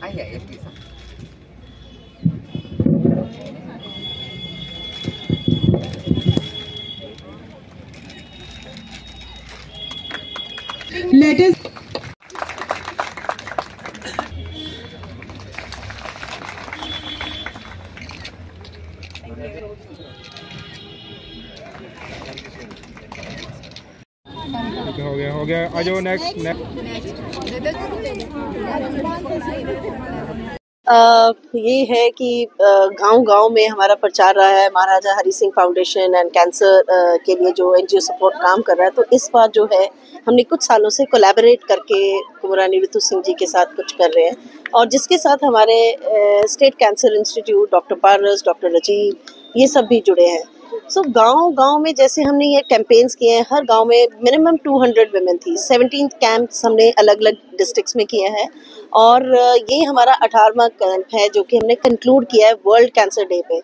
आइए please. Let us हो गया आ जाओ नेक्स्ट। ये है कि गांव-गांव में हमारा प्रचार रहा है Maharaja Hari Singh foundation and cancer के लिए जो एनजीओ सपोर्ट काम कर रहा है। तो इस बार जो है हमने कुछ सालों से कोलैबोरेट करके कुंवरानी रितु सिंह जी के साथ कुछ कर रहे हैं और जिसके साथ हमारे स्टेट कैंसर इंस्टीट्यूट, डॉक्टर पारस, डॉक्टर राजीव ये सब भी जुड़े हैं। सो गांव-गांव में जैसे हमने ये कैंपेन्स किए हैं, हर गांव में मिनिमम 200 वुमेन थी। 17 कैंप्स हमने अलग-अलग डिस्ट्रिक्ट्स में किए हैं और ये हमारा 18वां कैंप है जो कि हमने कंक्लूड किया है वर्ल्ड कैंसर डे पे।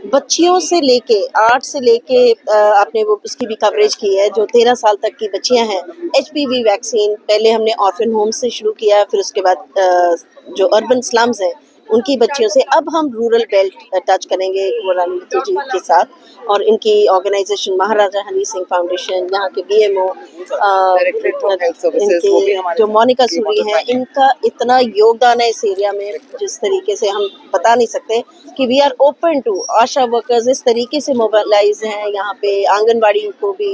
बच्चियों से लेके 8 से लेके आपने वो उसकी भी कवरेज की है जो 13 साल तक की बच्चियां हैं। एचपीवी वैक्सीन पहले हमने ऑर्फन होम से शुरू किया, फिर उसके बाद जो अर्बन स्लम्स हैं उनकी बच्चियों से। अब हम रूरल बेल्ट टच करेंगे कुंवरानी रितु जी के साथ और इनकी ऑर्गेनाइजेशन महाराजा हनी सिंह फाउंडेशन, यहाँ के बीएमओ इनके जो मोनिका सूरी हैं, इनका इतना योगदान है इस एरिया में जिस तरीके से हम बता नहीं सकते कि we are open to. ASHA workers इस तरीके से मोबिलाइज हैं, यहाँ पे आंगनबाड़ी को भी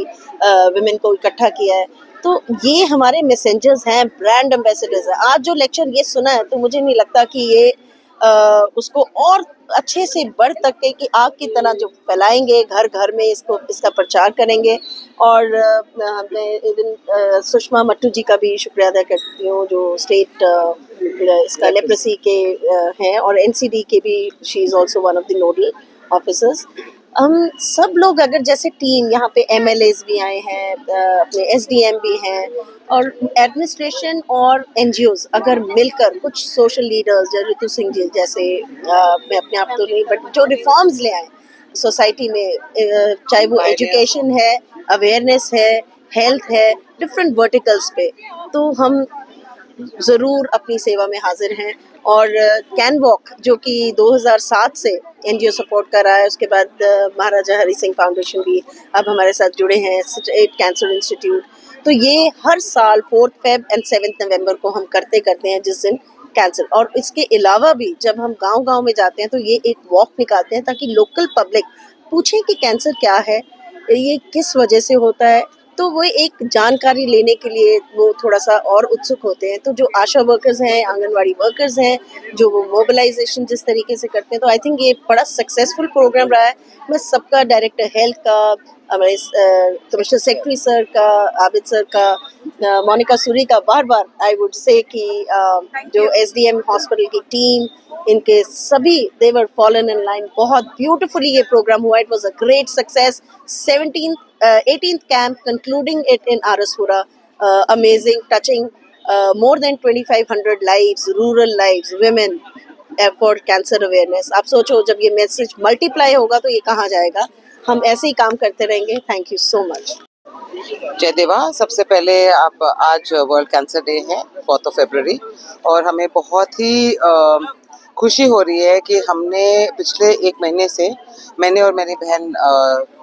विमेन को इकट्ठा किया है। तो ये हमारे मैसेंजर्स हैं, ब्रांड एम्बेसडर्स हैं। आज जो लेक्चर ये सुना है तो मुझे नहीं लगता कि ये उसको और अच्छे से बढ़ सके कि आग की तरह जो फैलाएंगे, घर घर में इसका प्रचार करेंगे। और मैं इवन सुषमा मट्टू जी का भी शुक्रिया अदा करती हूँ जो स्टेट इसका लेप्रेसी के हैं और एनसीडी के भी she is also one of the nodal officers. हम सब लोग अगर जैसे टीम यहाँ पे एमएलएज भी आए हैं, अपने एसडीएम भी हैं और एडमिनिस्ट्रेशन और एनजीओज अगर मिलकर कुछ सोशल लीडर्स जैसे रितु सिंह जी जैसे मैं अपने आप तो नहीं बट जो रिफॉर्म्स ले आए सोसाइटी में, चाहे वो एजुकेशन है, अवेयरनेस है, हेल्थ है, डिफरेंट वर्टिकल्स पे, तो हम ज़रूर अपनी सेवा में हाजिर हैं। और कैन वॉक जो कि 2007 से एनजीओ सपोर्ट कर रहा है, उसके बाद महाराजा हरि सिंह फाउंडेशन भी अब हमारे साथ जुड़े हैं, स्टेट कैंसर इंस्टीट्यूट। तो ये हर साल 4 फेब एंड 7 नवंबर को हम करते हैं जिस दिन कैंसर। और इसके अलावा भी जब हम गांव-गांव में जाते हैं तो ये एक वॉक निकालते हैं ताकि लोकल पब्लिक पूछे कि कैंसर क्या है, ये किस वजह से होता है, तो वो एक जानकारी लेने के लिए वो थोड़ा सा और उत्सुक होते हैं। तो जो आशा वर्कर्स हैं, आंगनवाड़ी वर्कर्स हैं, जो वो मोबिलाइजेशन जिस तरीके से करते हैं, तो आई थिंक ये बड़ा सक्सेसफुल प्रोग्राम रहा है। मैं सबका, डायरेक्टर हेल्थ का, हमारे कमिश्नर सेक्रेटरी सर का, आबिद सर का, मोनिका सूरी का बार आई वुड से कि जो एसडीएम हॉस्पिटल की टीम, इनके सभी दे वर फॉलन इन लाइन। बहुत ब्यूटिफुली ये प्रोग्राम हुआ, it was a great success. 18th camp concluding it in Araspura, amazing, touching more than 2500 lives, rural lives, women for cancer awareness। आप सोचो जब ये मैसेज मल्टीप्लाई होगा तो ये कहाँ जाएगा। हम ऐसे ही काम करते रहेंगे। Thank you so much. जय देवा। सबसे पहले आप आज वर्ल्ड कैंसर डे है 4 फरवरी और हमें बहुत ही खुशी हो रही है कि हमने पिछले 1 महीने से मैंने और मेरी बहन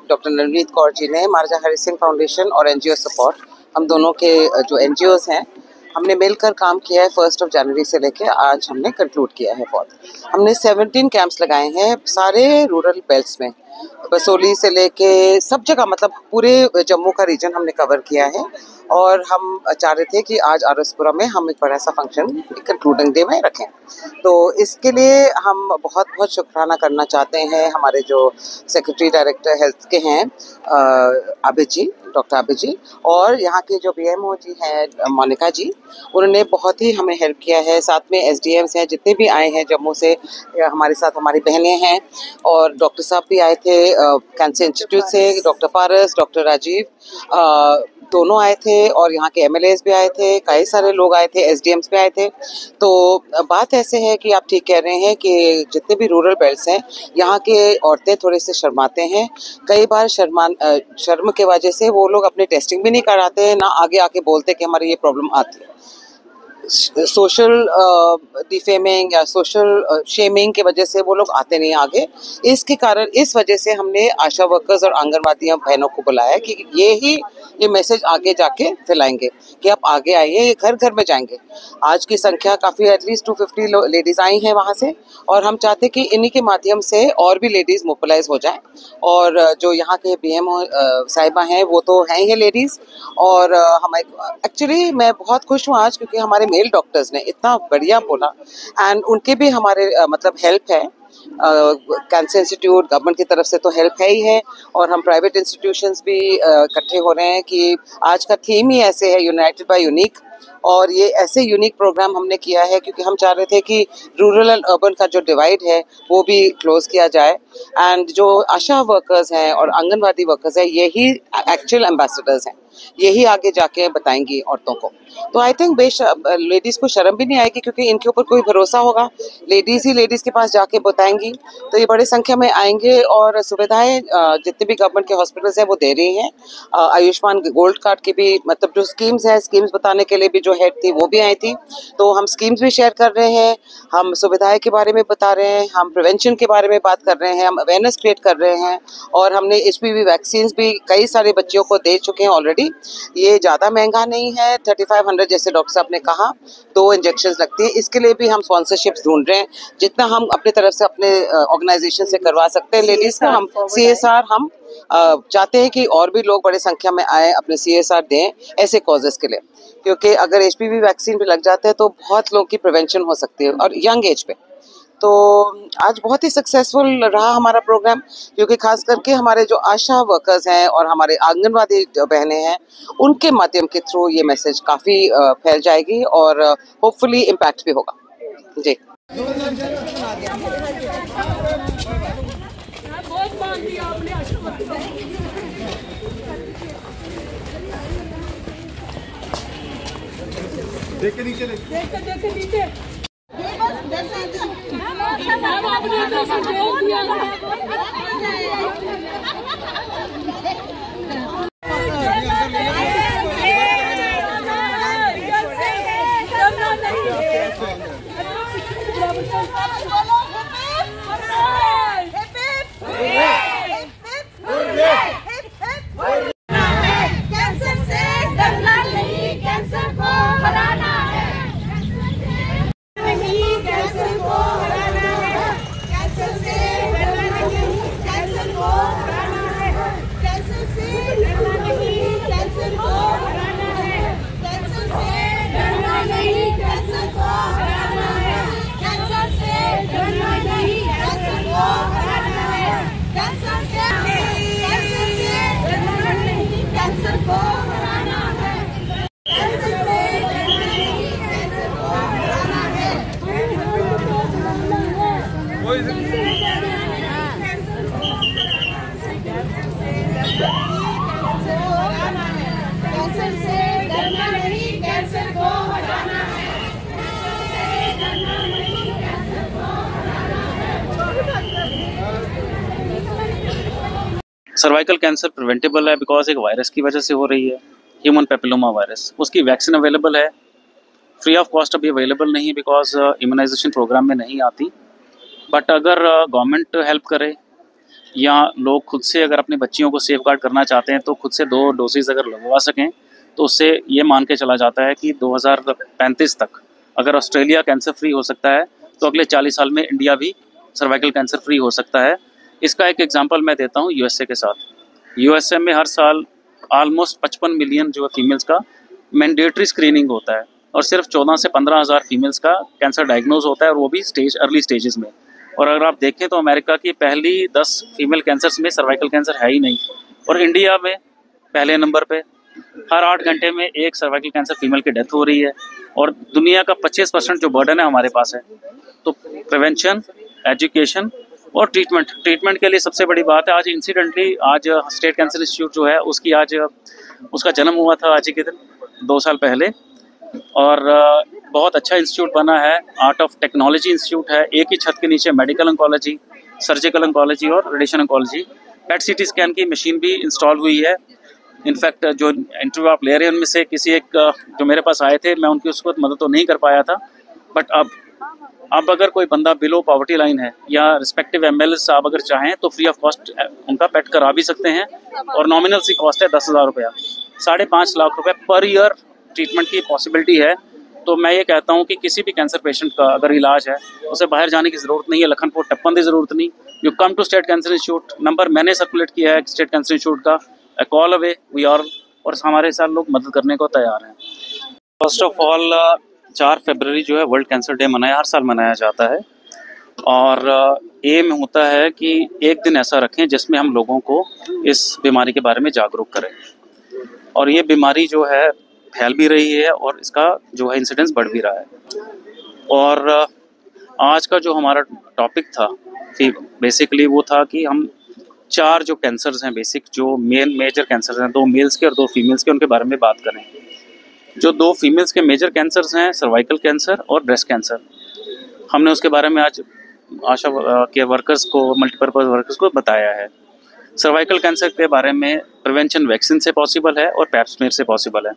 डॉक्टर नवनीत कौर जी ने महाराजा हरि सिंह फाउंडेशन और एनजीओ सपोर्ट, हम दोनों के जो एनजीओज हैं, हमने मिलकर काम किया है 1 जनवरी से लेके आज हमने कंक्लूड किया है 4। हमने 17 कैंप्स लगाए हैं सारे रूरल बेल्ट्स में, बसोली से लेके सब जगह, मतलब पूरे जम्मू का रीजन हमने कवर किया है। और हम चाह रहे थे कि आज आरएसपुरा में हम एक बड़ा सा फंक्शन कंक्लूडिंग डे में रखें। तो इसके लिए हम बहुत बहुत शुक्राना करना चाहते हैं हमारे जो सेक्रेटरी डायरेक्टर हेल्थ के हैं आबिद जी, डॉक्टर आबिद जी, और यहाँ के जो बीएमओ जी हैं मोनिका जी, उन्होंने बहुत ही हमें हेल्प किया है। साथ में एसडीएम्स हैं जितने भी आए हैं जम्मू से, हमारे साथ हमारी बहनें हैं और डॉक्टर साहब भी आए थे कैंसर इंस्टीट्यूट से, डॉक्टर पारस, डॉक्टर राजीव दोनों आए थे और यहाँ के एमएलएज भी आए थे, कई सारे लोग आए थे, एसडीएम्स भी आए थे। तो बात ऐसे है कि आप ठीक कह रहे हैं कि जितने भी रूरल बेल्ट्स हैं यहाँ के औरतें थोड़े से शर्माते हैं, कई बार शर्म के वजह से वो लोग अपने टेस्टिंग भी नहीं कराते हैं, ना आगे आके बोलते कि हमारी ये प्रॉब्लम आती है। सोशल डिफेमिंग या सोशल शेमिंग की वजह से वो लोग आते नहीं आगे। इसके कारण इस वजह से हमने आशा वर्कर्स और आंगनवाड़ी बहनों को बुलाया कि ये मैसेज आगे जाके फैलाएंगे कि आप आगे आइए, घर घर में जाएंगे। आज की संख्या काफ़ी, एटलीस्ट 250 लेडीज़ आई हैं वहाँ से, और हम चाहते हैं कि इन्हीं के माध्यम से और भी लेडीज़ मोबिलाइज हो जाएं। और जो यहाँ के BMO साहिबा हैं वो तो हैं ही लेडीज़, और हमारे एक्चुअली मैं बहुत खुश हूँ आज, क्योंकि हमारे मेल डॉक्टर्स ने इतना बढ़िया बोला, एंड उनके भी हमारे मतलब हेल्प है। कैंसर इंस्टीट्यूट गवर्नमेंट की तरफ से तो हेल्प है ही है, और हम प्राइवेट इंस्टीट्यूशंस भी इकट्ठे हो रहे हैं कि आज का थीम ही ऐसे है, यूनाइटेड बाय यूनिक। और ये ऐसे यूनिक प्रोग्राम हमने किया है क्योंकि हम चाह रहे थे कि रूरल एंड अर्बन का जो डिवाइड है वो भी क्लोज किया जाए, एंड जो आशा वर्कर्स हैं और आंगनवाड़ी वर्कर्स हैं यही एक्चुअल एम्बेसडर्स हैं, यही आगे जाके बताएंगी औरतों को। तो आई थिंक लेडीज़ को शर्म भी नहीं आएगी, क्योंकि इनके ऊपर कोई भरोसा होगा, लेडीज़ ही लेडीज़ के पास जाके बताएंगी, तो ये बड़ी संख्या में आएंगे। और सुविधाएं जितने भी गवर्नमेंट के हॉस्पिटल्स हैं वो दे रही हैं। आयुष्मान गोल्ड कार्ड की भी मतलब जो स्कीम्स हैं, स्कीम्स बताने के लिए भी जो हेड थी वो भी आई थी, तो हम स्कीम्स भी शेयर कर रहे हैं, हम सुविधाएं के बारे में बता रहे हैं, हम प्रिवेंशन के बारे में बात कर रहे हैं, हम अवेयरनेस क्रिएट कर रहे हैं, और हमने HPV वैक्सीन भी कई सारे बच्चियों को दे चुके हैं ऑलरेडी। ये ज़्यादा महंगा नहीं है, 3500 जैसे डॉक्टर साहब ने कहा, 2 इंजेक्शन लगती है। इसके लिए भी हम स्पॉन्सरशिप्स ढूंढ रहे हैं, जितना हम अपनी तरफ से अपने ऑर्गेनाइजेशन से करवा सकते हैं लेडीज़ को। हम CSR हम चाहते हैं कि और भी लोग बड़ी संख्या में आए, अपने CSR दें ऐसे कॉजेस के लिए, क्योंकि अगर HPV वैक्सीन भी लग जाता है तो बहुत लोगों की प्रिवेंशन हो सकती है, और यंग एज पे। तो आज बहुत ही सक्सेसफुल रहा हमारा प्रोग्राम, क्योंकि खास करके हमारे जो आशा वर्कर्स हैं और हमारे आंगनवाड़ी बहनें हैं, उनके माध्यम के थ्रू ये मैसेज काफ़ी फैल जाएगी, और होपफुली इम्पैक्ट भी होगा। जी। देख के नीचे सर्वाइकल कैंसर प्रिवेंटेबल है बिकॉज एक वायरस की वजह से हो रही है, ह्यूमन पेपिलोमा वायरस। उसकी वैक्सीन अवेलेबल है, फ्री ऑफ कॉस्ट अभी अवेलेबल नहीं बिकॉज इम्यूनाइजेशन प्रोग्राम में नहीं आती। बट अगर गवर्नमेंट हेल्प करे या लोग खुद से अगर अपने बच्चियों को सेफ गार्ड करना चाहते हैं तो खुद से 2 डोसेज अगर लगवा सकें तो उससे ये मान के चला जाता है कि 2035 तक अगर ऑस्ट्रेलिया कैंसर फ्री हो सकता है तो अगले 40 साल में इंडिया भी सर्वाइकल कैंसर फ्री हो सकता है। इसका एक एग्जांपल मैं देता हूँ USA के साथ। USA में हर साल ऑलमोस्ट 55 मिलियन जो है फीमेल्स का मैंडेटरी स्क्रीनिंग होता है, और सिर्फ 14 से 15 हज़ार फीमेल्स का कैंसर डायग्नोज होता है, और वो भी अर्ली स्टेजेस में। और अगर आप देखें तो अमेरिका की पहली 10 फीमेल कैंसर्स में सर्वाइकल कैंसर है ही नहीं, और इंडिया में पहले नंबर पे हर 8 घंटे में एक सर्वाइकल कैंसर फीमेल की डेथ हो रही है, और दुनिया का 25% जो बर्डन है हमारे पास है। तो प्रिवेंशन, एजुकेशन और ट्रीटमेंट के लिए सबसे बड़ी बात है। आज इंसिडेंटली आज स्टेट कैंसर इंस्टीट्यूट जो है उसकी आज उसका जन्म हुआ था आज ही के दिन 2 साल पहले, और बहुत अच्छा इंस्टीट्यूट बना है, आर्ट ऑफ टेक्नोलॉजी इंस्टीट्यूट है। एक ही छत के नीचे मेडिकल ऑन्कोलॉजी, सर्जिकल ऑन्कोलॉजी और radiation oncology, PET CT scan की मशीन भी इंस्टॉल हुई है। इनफैक्ट जो इंटरव्यू आप ले रहे हैं उनमें से किसी एक जो मेरे पास आए थे, मैं उनकी उस वक्त मदद तो नहीं कर पाया था, बट अब अगर कोई बंदा बिलो पॉवर्टी लाइन है या रिस्पेक्टिव एमएलए आप अगर चाहें तो फ्री ऑफ कॉस्ट उनका पेट करा भी सकते हैं, और नॉमिनल सी कॉस्ट है 10,000 रुपया, 5.5 लाख रुपए पर ईयर ट्रीटमेंट की पॉसिबिलिटी है। तो मैं ये कहता हूँ कि किसी भी कैंसर पेशेंट का अगर इलाज है उसे बाहर जाने की ज़रूरत नहीं है, लखनपुर टप्पन की ज़रूरत नहीं। You come to state cancer institute, number मैंने सर्कुलेट किया है स्टेट कैंसर इंस्टीट्यूट का, कॉल अवे वी आर, और हमारे साथ लोग मदद करने को तैयार हैं। फर्स्ट ऑफ ऑल 4 फरवरी जो है वर्ल्ड कैंसर डे हर साल मनाया जाता है, और एम होता है कि एक दिन ऐसा रखें जिसमें हम लोगों को इस बीमारी के बारे में जागरूक करें। और ये बीमारी जो है फैल भी रही है और इसका जो है इंसिडेंस बढ़ भी रहा है। और आज का जो हमारा टॉपिक था बेसिकली वो था कि हम 4 जो कैंसर्स हैं बेसिक, जो मेजर कैंसर्स हैं, 2 मेल्स के और 2 फीमेल्स के, उनके बारे में बात करें। जो 2 फीमेल्स के मेजर कैंसर्स हैं सर्वाइकल कैंसर और ब्रेस्ट कैंसर, हमने उसके बारे में आज आशा के वर्कर्स को, मल्टीपर्पज़ वर्कर्स को बताया है। सर्वाइकल कैंसर के बारे में प्रिवेंशन वैक्सीन से पॉसिबल है और पैप स्मीयर से पॉसिबल है।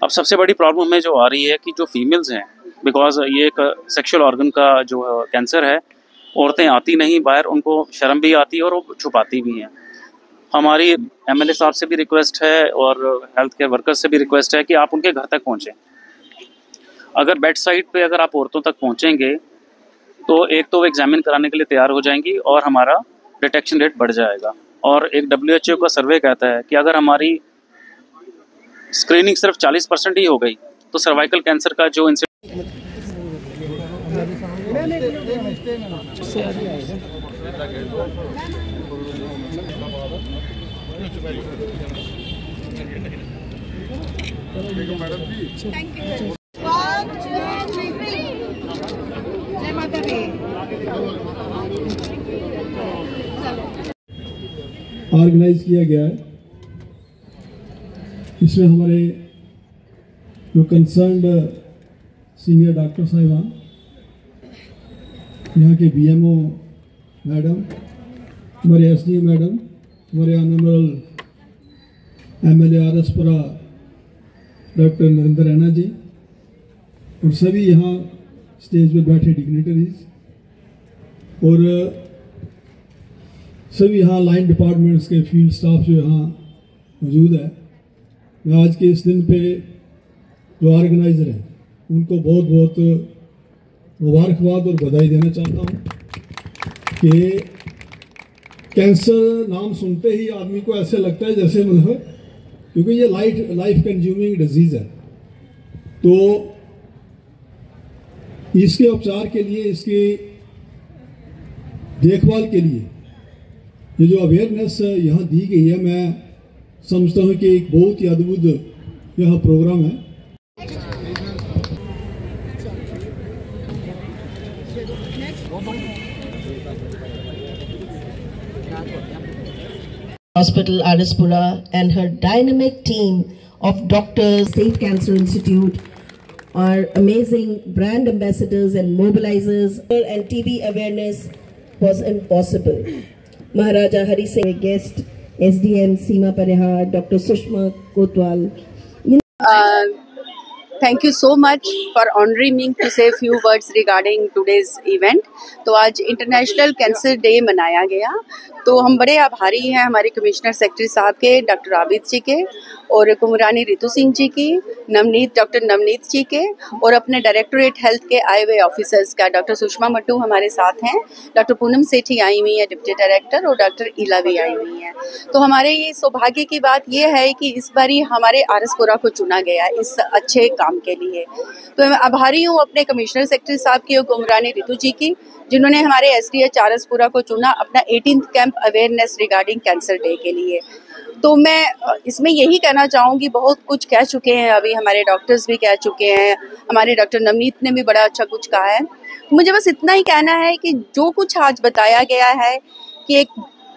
अब सबसे बड़ी प्रॉब्लम में जो आ रही है कि जो फीमेल्स हैं, बिकॉज ये एक सेक्सुअल ऑर्गन का जो कैंसर है, औरतें आती नहीं बाहर, उनको शर्म भी आती है और वो छुपाती भी हैं। हमारी एमएलए साहब से भी रिक्वेस्ट है और हेल्थ केयर वर्कर्स से भी रिक्वेस्ट है कि आप उनके घर तक पहुँचें। अगर बेड साइड पे अगर आप औरतों तक पहुँचेंगे तो एक तो वो एग्जामिन कराने के लिए तैयार हो जाएंगी और हमारा डिटेक्शन रेट बढ़ जाएगा। और एक WHO का सर्वे कहता है कि अगर हमारी स्क्रीनिंग सिर्फ 40% ही हो गई तो सर्वाइकल कैंसर का जो ऑर्गेनाइज किया गया है। इसमें हमारे जो कंसर्न्ड सीनियर डॉक्टर साहिबान, यहाँ के BMO मैडम, हमारे SDO मैडम, हमारे honourable MLA RS Pura doctor Narendra Raina ji, और सभी यहाँ स्टेज पे बैठे डिग्नेटरीज, और सभी यहाँ लाइन डिपार्टमेंट्स के फील्ड स्टाफ जो यहाँ मौजूद है। मैं आज के इस दिन पे जो ऑर्गेनाइज़र हैं उनको बहुत बहुत मुबारकबाद और बधाई देना चाहता हूँ कि कैंसर नाम सुनते ही आदमी को ऐसे लगता है जैसे मतलब, क्योंकि ये लाइफ कंज्यूमिंग डिजीज़ है, तो इसके उपचार के लिए, इसके देखभाल के लिए ये जो अवेयरनेस यहाँ दी गई है, मैं समझता हूँ कि एक बहुत ही अद्भुत यह प्रोग्राम है। Hospital Arispura and her dynamic team of doctors, State Cancer Institute, are amazing brand ambassadors and mobilizers, and TB awareness was impossible. Maharaja Hari Singh, guest, SDM Seema Parihar, Dr. Sushma Kotwal. Thank you so much for honoring me to say a few words regarding today's event. तो आज international cancer day मनाया गया, तो हम बड़े आभारी हैं हमारे कमिश्नर सेक्रेटरी साहब के, डॉक्टर आबिद जी के, और कुमरानी रितु सिंह जी की, डॉक्टर नवनीत जी के, और अपने डायरेक्टोरेट हेल्थ के आए हुए ऑफिसर्स का, डॉक्टर सुषमा मट्टू हमारे साथ हैं, डॉक्टर पूनम सेठी आई हुई है डिप्टी डायरेक्टर, और डॉक्टर ईला भी आई हुई हैं। तो हमारे ये सौभाग्य की बात ये है कि इस बारी हमारे आरएसपुरा को चुना गया इस अच्छे काम के लिए। तो मैं आभारी हूँ अपने कमिश्नर सेक्रेटरी साहब की और कुमरानी रितु जी की, जिन्होंने हमारे SDH आरएसपुरा को चुना अपना 18th camp awareness regarding cancer day के लिए। तो मैं इसमें यही कहना चाहूँगी, बहुत कुछ कह चुके हैं अभी हमारे डॉक्टर्स भी कह चुके हैं, हमारे डॉक्टर नवनीत ने भी बड़ा अच्छा कुछ कहा है। मुझे बस इतना ही कहना है कि जो कुछ आज बताया गया है कि एक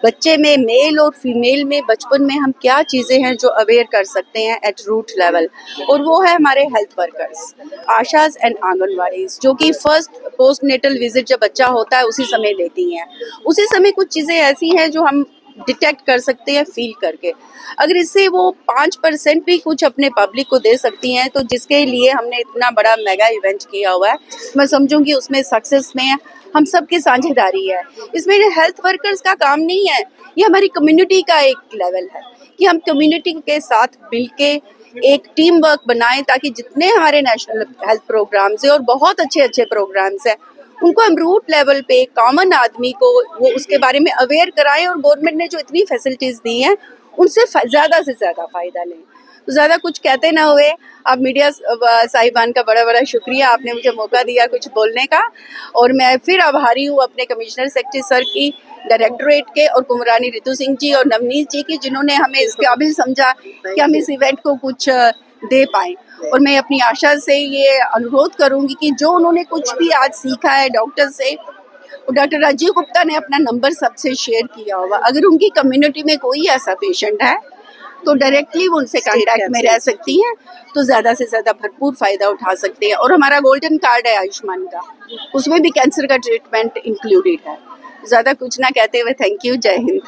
बच्चे में, मेल और फीमेल में, बचपन में हम क्या चीज़ें हैं जो अवेयर कर सकते हैं एट रूट लेवल, और वो है हमारे health workers, Asha's and anganwadis, जो कि फर्स्ट पोस्ट नेटल विजिट जब बच्चा होता है उसी समय लेती हैं। उसी समय कुछ चीज़ें ऐसी हैं जो हम डिटेक्ट कर सकते हैं फील करके। अगर इससे वो 5% भी कुछ अपने पब्लिक को दे सकती हैं, तो जिसके लिए हमने इतना बड़ा मेगा इवेंट किया हुआ है, मैं समझूंगी उसमें सक्सेस में हम सबकी साझेदारी है। इसमें हेल्थ वर्कर्स का काम नहीं है, ये हमारी कम्युनिटी का एक लेवल है कि हम कम्युनिटी के साथ मिलके एक टीम वर्क बनाएं, ताकि जितने हमारे नेशनल हेल्थ प्रोग्राम्स हैं और बहुत अच्छे अच्छे प्रोग्राम्स हैं, उनको हम रूट लेवल पे कॉमन आदमी को वो उसके बारे में अवेयर कराएं, और गवर्नमेंट ने जो इतनी फैसिलिटीज़ दी हैं उनसे ज़्यादा से ज़्यादा फ़ायदा लें। तो ज़्यादा कुछ कहते ना हुए, आप मीडिया साहिबान का बड़ा बड़ा शुक्रिया, आपने मुझे मौका दिया कुछ बोलने का, और मैं फिर आभारी हूँ अपने कमिश्नर सेक्रेटरी सर की, डायरेक्टरेट के, और कुमरानी रितु सिंह जी और नवनीत जी की, जिन्होंने हमें इस काबिल समझा कि हम इस इवेंट को कुछ दे पाएँ। और मैं अपनी आशा से ये अनुरोध करूंगी कि जो उन्होंने कुछ भी आज सीखा है डॉक्टर से, डॉक्टर राजीव गुप्ता ने अपना नंबर सबसे शेयर किया होगा, अगर उनकी कम्युनिटी में कोई ऐसा पेशेंट है तो डायरेक्टली वो उनसे कांटेक्ट में रह सकती हैं, तो ज़्यादा से ज़्यादा भरपूर फ़ायदा उठा सकते हैं। और हमारा गोल्डन कार्ड है आयुष्मान का, उसमें भी कैंसर का ट्रीटमेंट इंक्लूडेड है। ज़्यादा कुछ ना कहते हुए थैंक यू, जय हिंद।